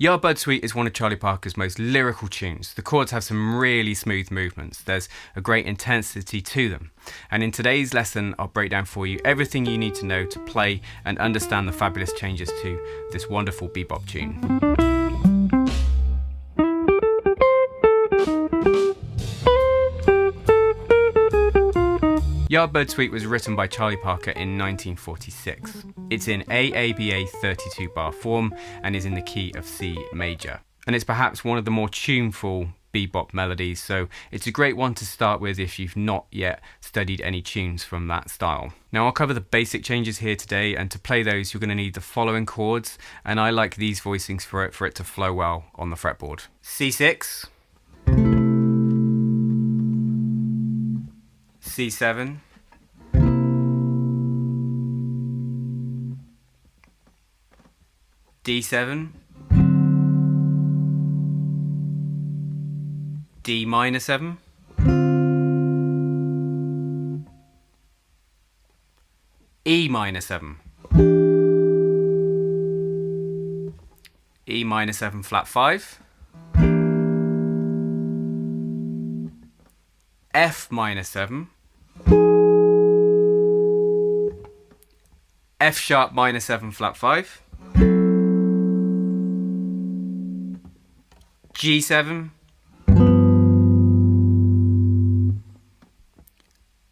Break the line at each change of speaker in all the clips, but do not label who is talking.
Yardbird Suite is one of Charlie Parker's most lyrical tunes. The chords have some really smooth movements. There's a great intensity to them. And in today's lesson, I'll break down for you everything you need to know to play and understand the fabulous changes to this wonderful bebop tune. Yardbird Suite was written by Charlie Parker in 1946. It's in AABA 32-bar form and is in the key of C major. And it's perhaps one of the more tuneful bebop melodies, so it's a great one to start with if you've not yet studied any tunes from that style. Now I'll cover the basic changes here today, and to play those you're going to need the following chords, and I like these voicings for it to flow well on the fretboard. C6, C7, D7, D minor 7, E minor 7, E minor 7 flat 5, F minor 7, F sharp minor 7 flat 5, G7,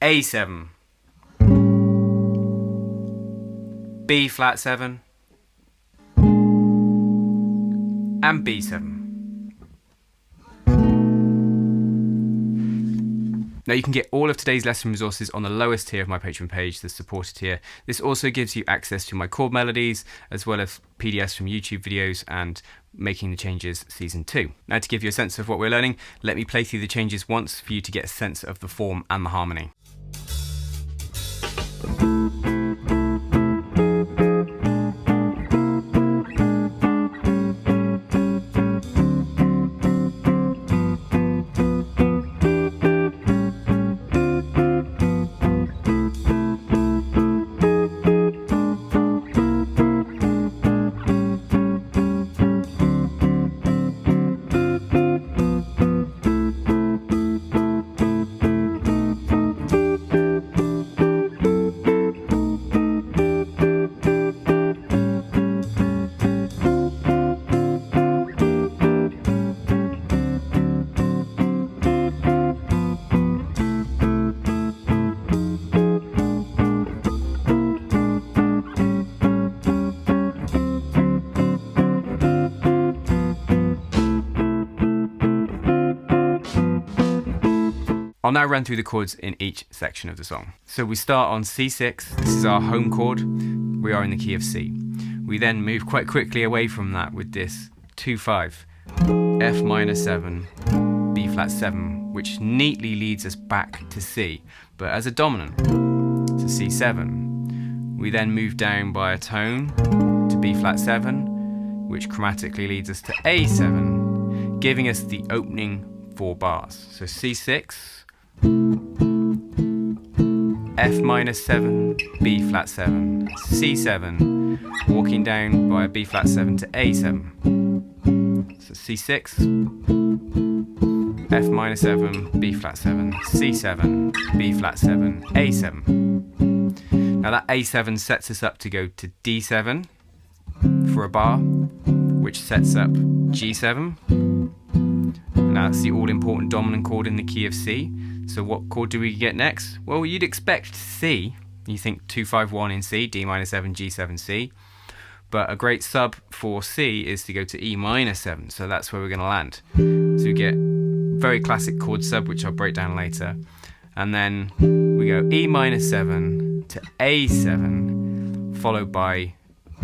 A7, B flat 7, and B7. Now you can get all of today's lesson resources on the lowest tier of my Patreon page, the supporter tier. This also gives you access to my chord melodies, as well as PDFs from YouTube videos and Making the Changes Season 2. Now to give you a sense of what we're learning, let me play through the changes once for you to get a sense of the form and the harmony. I'll now run through the chords in each section of the song. So we start on C6, this is our home chord, we are in the key of C. We then move quite quickly away from that with this 2-5, F minor 7, B flat 7, which neatly leads us back to C, but as a dominant, to C7. We then move down by a tone to B flat 7, which chromatically leads us to A7, giving us the opening 4 bars. So C6, F minor 7, B flat 7, C7, walking down by a B flat 7 to A7. So C6, F minor 7, B flat 7, C7, B flat 7, A7. Now that A7 sets us up to go to D7 for a bar, which sets up G7. Now that's the all-important dominant chord in the key of C. So what chord do we get next? Well, you'd expect C. You think 2-5-1 in C, D minor 7, G7, C. But a great sub for C is to go to E minor 7. So that's where we're going to land. So we get very classic chord sub, which I'll break down later. And then we go E minor 7 to A7, followed by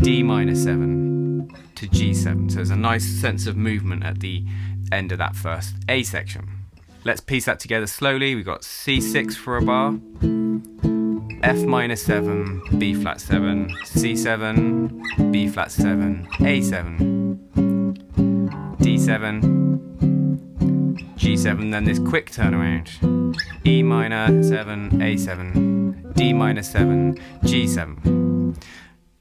D minor 7 to G7. So there's a nice sense of movement at the end of that first A section. Let's piece that together slowly. We've got C6 for a bar, F minor 7, B flat 7, C7, B flat 7, A7, D7, G7, then this quick turnaround, E minor 7, A7, D minor 7, G7.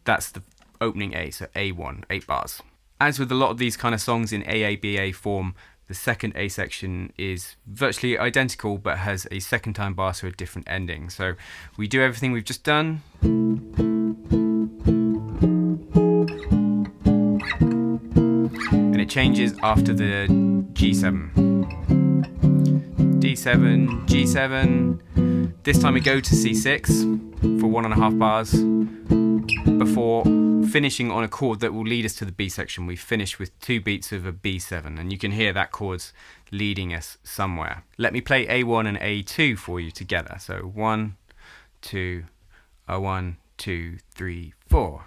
That's the opening A, so A1, 8 bars. As with a lot of these kind of songs in AABA form, the second A section is virtually identical but has a second time bar, so a different ending. So we do everything we've just done. And it changes after the G7. D7, G7. This time we go to C6 for 1.5 bars before finishing on a chord that will lead us to the B section. We finish with 2 beats of a B7, and you can hear that chord's leading us somewhere. Let me play A1 and A2 for you together. So 1, 2, 1, 2, 3, 4.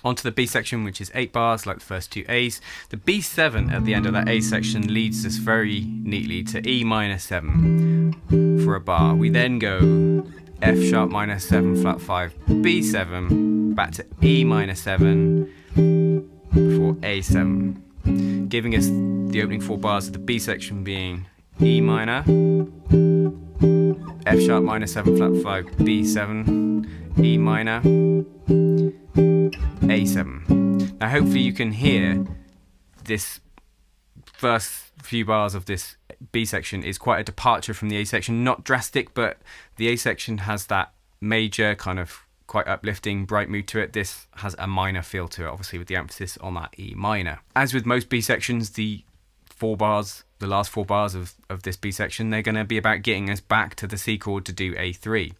Onto the B section, which is 8 bars like the first 2 A's. The B7 at the end of that A section leads us very neatly to E minor 7 for a bar. We then go F sharp minor 7 flat 5 B7 back to E minor 7 for A7, giving us the opening 4 bars of the B section being E minor, F sharp minor 7 flat 5 B7, E minor, A7. Now hopefully you can hear this first few bars of this B section is quite a departure from the A section. Not drastic, but the A section has that major kind of quite uplifting, bright mood to it. This has a minor feel to it, obviously with the emphasis on that E minor. As with most B sections, the last 4 bars of this B section, they're going to be about getting us back to the C chord to do A3.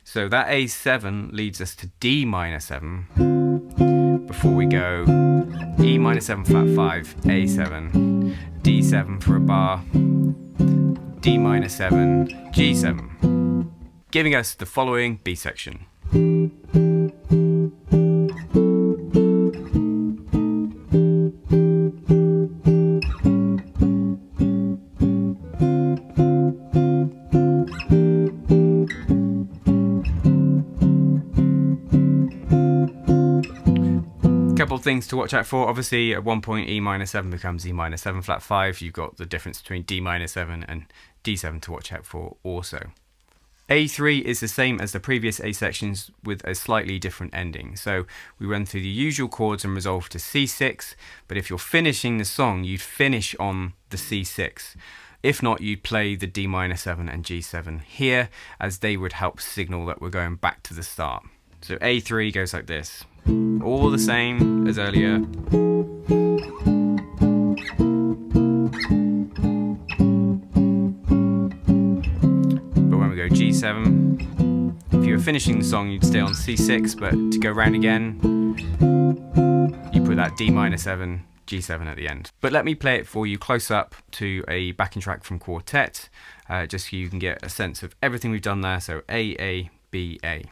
So that A7 leads us to D minor 7 before we go E minor 7 flat 5, A7, D7 for a bar, D minor 7, G7, giving us the following B section. Couple of things to watch out for. Obviously at one point E minor 7 becomes E minor 7 flat 5. You've got the difference between D minor 7 and D7 to watch out for also. A3 is the same as the previous A sections with a slightly different ending. So we run through the usual chords and resolve to C6, but if you're finishing the song, you'd finish on the C6. If not, you'd play the D minor 7 and G7 here, as they would help signal that we're going back to the start. So A3 goes like this. All the same as earlier. But when we go G7, if you were finishing the song, you'd stay on C6, but to go round again, you put that D minor 7, G7 at the end. But let me play it for you close up to a backing track from Quartet, just so you can get a sense of everything we've done there. So AABA.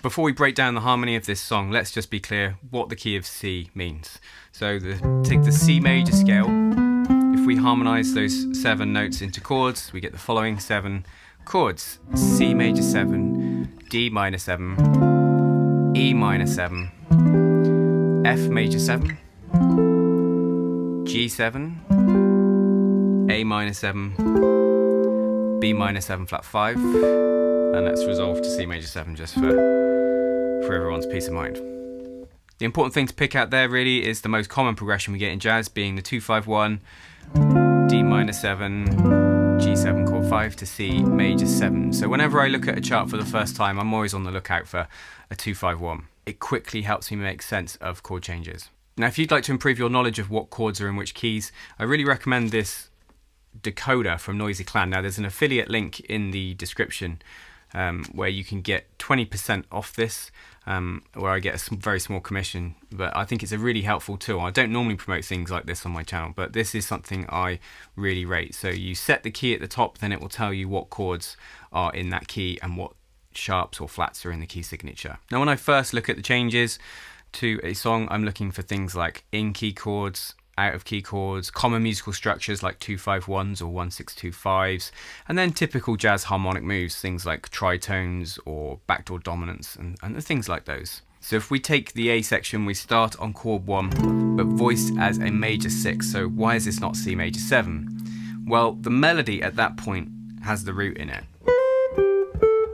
Before we break down the harmony of this song, let's just be clear what the key of C means. So take the C major scale. If we harmonise those 7 notes into chords, we get the following 7 chords. C major 7, D minor 7, E minor 7, F major 7, G7, A minor 7, B minor 7 flat 5, and let's resolve to C major 7 just for everyone's peace of mind. The important thing to pick out there really is the most common progression we get in jazz being the 2-5-1, D minor 7, G7 chord 5 to C major 7. So whenever I look at a chart for the first time, I'm always on the lookout for a 2-5-1. It quickly helps me make sense of chord changes. Now if you'd like to improve your knowledge of what chords are in which keys, I really recommend this decoder from Noisy Clan. Now there's an affiliate link in the description where you can get 20% off this, where I get a very small commission, but I think it's a really helpful tool. I don't normally promote things like this on my channel, but this is something I really rate. So you set the key at the top, then it will tell you what chords are in that key and what sharps or flats are in the key signature. Now when I first look at the changes to a song, I'm looking for things like in-key chords, out-of-key chords, common musical structures like 2-5-1s or 1-6-2-5s, and then typical jazz harmonic moves, things like tritones or backdoor dominants and things like those. So if we take the A section, we start on chord 1, but voiced as a major 6. So why is this not C major 7? Well, the melody at that point has the root in it.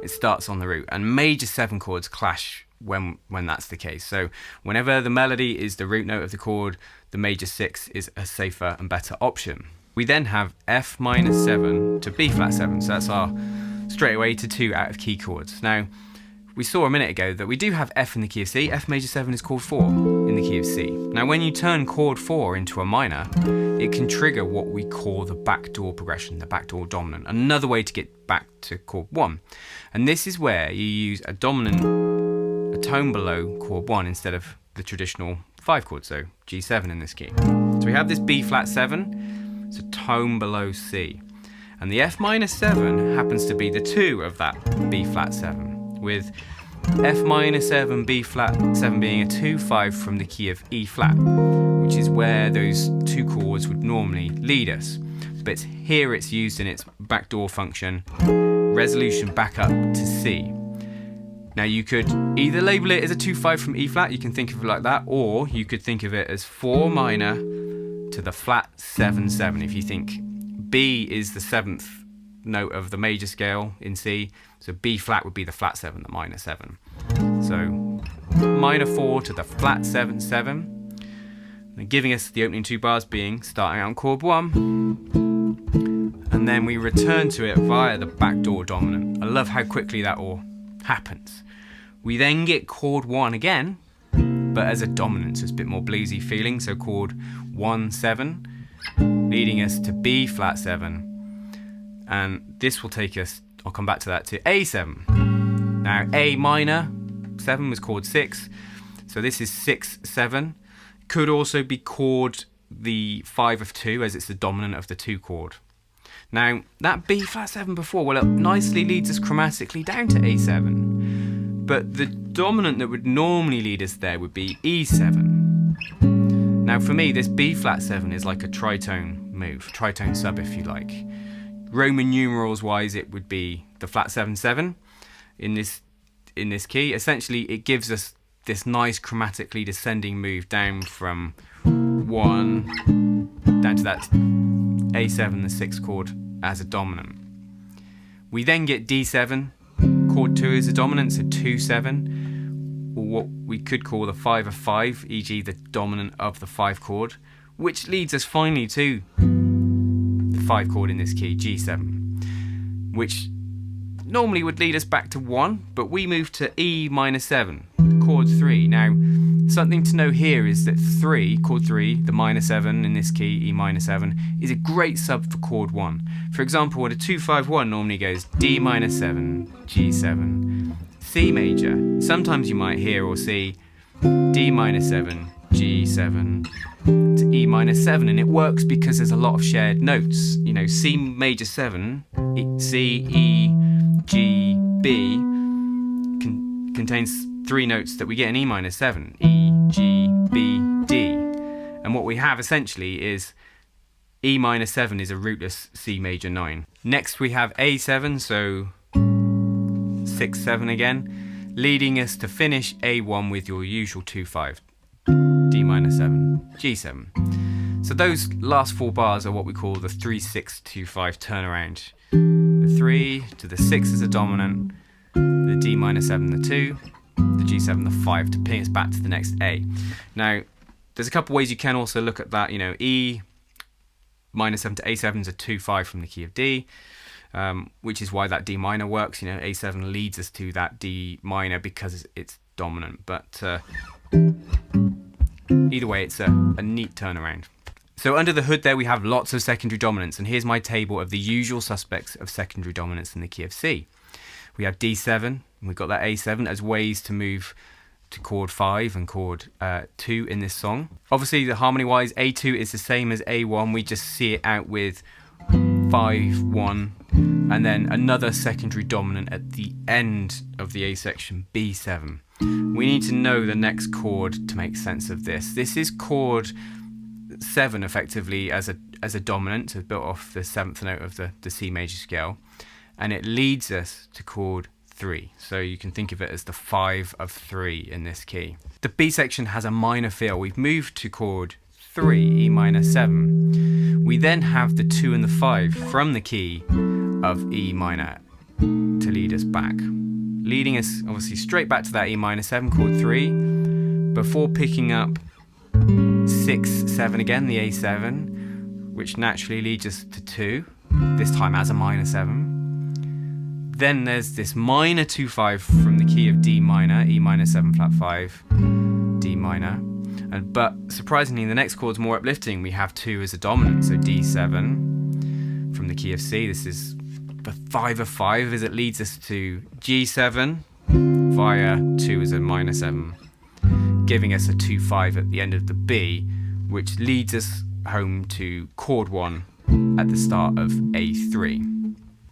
It starts on the root, and major 7 chords clash when that's the case. So whenever the melody is the root note of the chord, the major 6 is a safer and better option. We then have F minor 7 to B flat 7, so that's our straight away to 2 out of key chords. Now we saw a minute ago that we do have F in the key of C. F major 7 is chord 4 in the key of C. Now when you turn chord 4 into a minor, it can trigger what we call the backdoor progression, the backdoor dominant, another way to get back to chord 1. And this is where you use a dominant, a tone below chord 1 instead of the traditional 5 chord, so G7 in this key. So we have this B flat 7, it's a tone below C. And the F minor 7 happens to be the 2 of that B flat 7, with F minor 7, B flat 7 being a 2-5 from the key of E flat, which is where those 2 chords would normally lead us. But here it's used in its backdoor function, resolution back up to C. Now you could either label it as a 2-5 from E flat, you can think of it like that, or you could think of it as 4 minor to the flat 7-7. If you think B is the 7th note of the major scale in C, so B flat would be the flat 7, the minor 7. So minor 4 to the flat 7-7, and giving us the opening 2 bars being starting out on chord 1, and then we return to it via the backdoor dominant. I love how quickly that all happens. We then get chord 1 again, but as a dominant, so it's a bit more bluesy feeling, so chord 1-7, leading us to B flat 7, and this will take us, I'll come back to that, to A7. Now A minor 7 was chord 6, so this is 6-7. Could also be chord the 5 of 2, as it's the dominant of the 2 chord. Now that B flat 7 before, well, it nicely leads us chromatically down to A7, but the dominant that would normally lead us there would be E7. Now for me, this B flat 7 is like a tritone move, tritone sub if you like. Roman numerals wise, it would be the flat 7-7 in this key. Essentially, it gives us this nice chromatically descending move down from 1 down to that A7, the 6th chord, as a dominant. We then get D7, chord 2 is a dominant, so 2-7, or what we could call the 5 of 5, e.g. the dominant of the 5 chord, which leads us finally to the 5 chord in this key, G7, which normally would lead us back to 1, but we move to E minor 7, chord 3. Now, something to know here is that 3, chord 3, the minor 7 in this key, E minor 7, is a great sub for chord 1. For example, what a 2-5-1 normally goes D minor 7, G7, C major. Sometimes you might hear or see D minor 7, G7 to E minor 7, and it works because there's a lot of shared notes. You know, C major 7, C, E, G, B contains 3 notes that we get in E minor 7, E, G, B, D. And what we have essentially is E minor 7 is a rootless C major 9. Next we have A7, so 6-7 again, leading us to finish A1 with your usual 2-5, D minor 7, G7. So those last 4 bars are what we call the 3-6-2-5 turnaround. The 3 to the 6 is a dominant, the D minor 7 the 2, the G7 the 5 to ping us back to the next A. Now, there's a couple ways you can also look at that. You know, E minor 7 to A7 is a 2-5 from the key of D, which is why that D minor works. You know, A7 leads us to that D minor because it's dominant. But either way, it's a neat turnaround. So under the hood there we have lots of secondary dominants, and here's my table of the usual suspects of secondary dominants in the key of C. We have D7, and we've got that A7 as ways to move to chord 5 and chord 2 in this song. Obviously, the harmony-wise, A2 is the same as A1. We just see it out with 5-1, and then another secondary dominant at the end of the A section, B7. We need to know the next chord to make sense of this. This is chord 7 effectively as a dominant, so built off the 7th note of the C major scale, and it leads us to chord 3. So you can think of it as the 5 of 3 in this key. The B section has a minor feel. We've moved to chord 3, E minor 7. We then have the 2 and the 5 from the key of E minor to lead us back, leading us obviously straight back to that E minor 7, chord 3, before picking up 6, 7 again, the A7, which naturally leads us to 2, this time as a minor 7. Then there's this minor 2-5 from the key of D minor, E minor 7 flat 5, D minor. But surprisingly, the next chord's more uplifting. We have 2 as a dominant, so D7 from the key of C. This is the 5 of 5 as it leads us to G7 via 2 as a minor 7, giving us a 2-5 at the end of the B, which leads us home to chord 1 at the start of A3.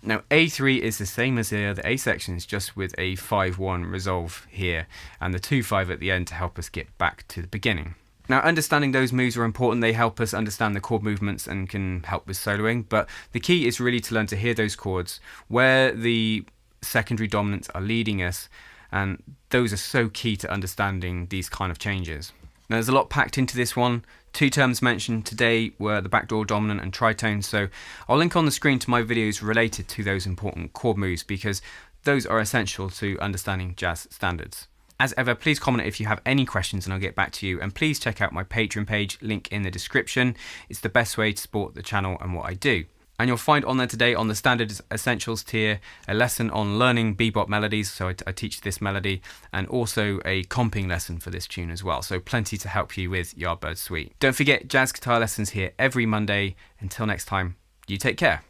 Now A3 is the same as the other A sections, just with a 5-1 resolve here and the 2-5 at the end to help us get back to the beginning. Now understanding those moves are important. They help us understand the chord movements and can help with soloing, but the key is really to learn to hear those chords where the secondary dominants are leading us, and those are so key to understanding these kind of changes. Now there's a lot packed into this one. 2 terms mentioned today were the backdoor dominant and tritone, so I'll link on the screen to my videos related to those important chord moves because those are essential to understanding jazz standards. As ever, please comment if you have any questions and I'll get back to you, and please check out my Patreon page, link in the description. It's the best way to support the channel and what I do. And you'll find on there today on the Standard Essentials tier a lesson on learning bebop melodies, so I teach this melody, and also a comping lesson for this tune as well, so plenty to help you with Yardbird Suite. Don't forget, jazz guitar lessons here every Monday. Until next time, you take care.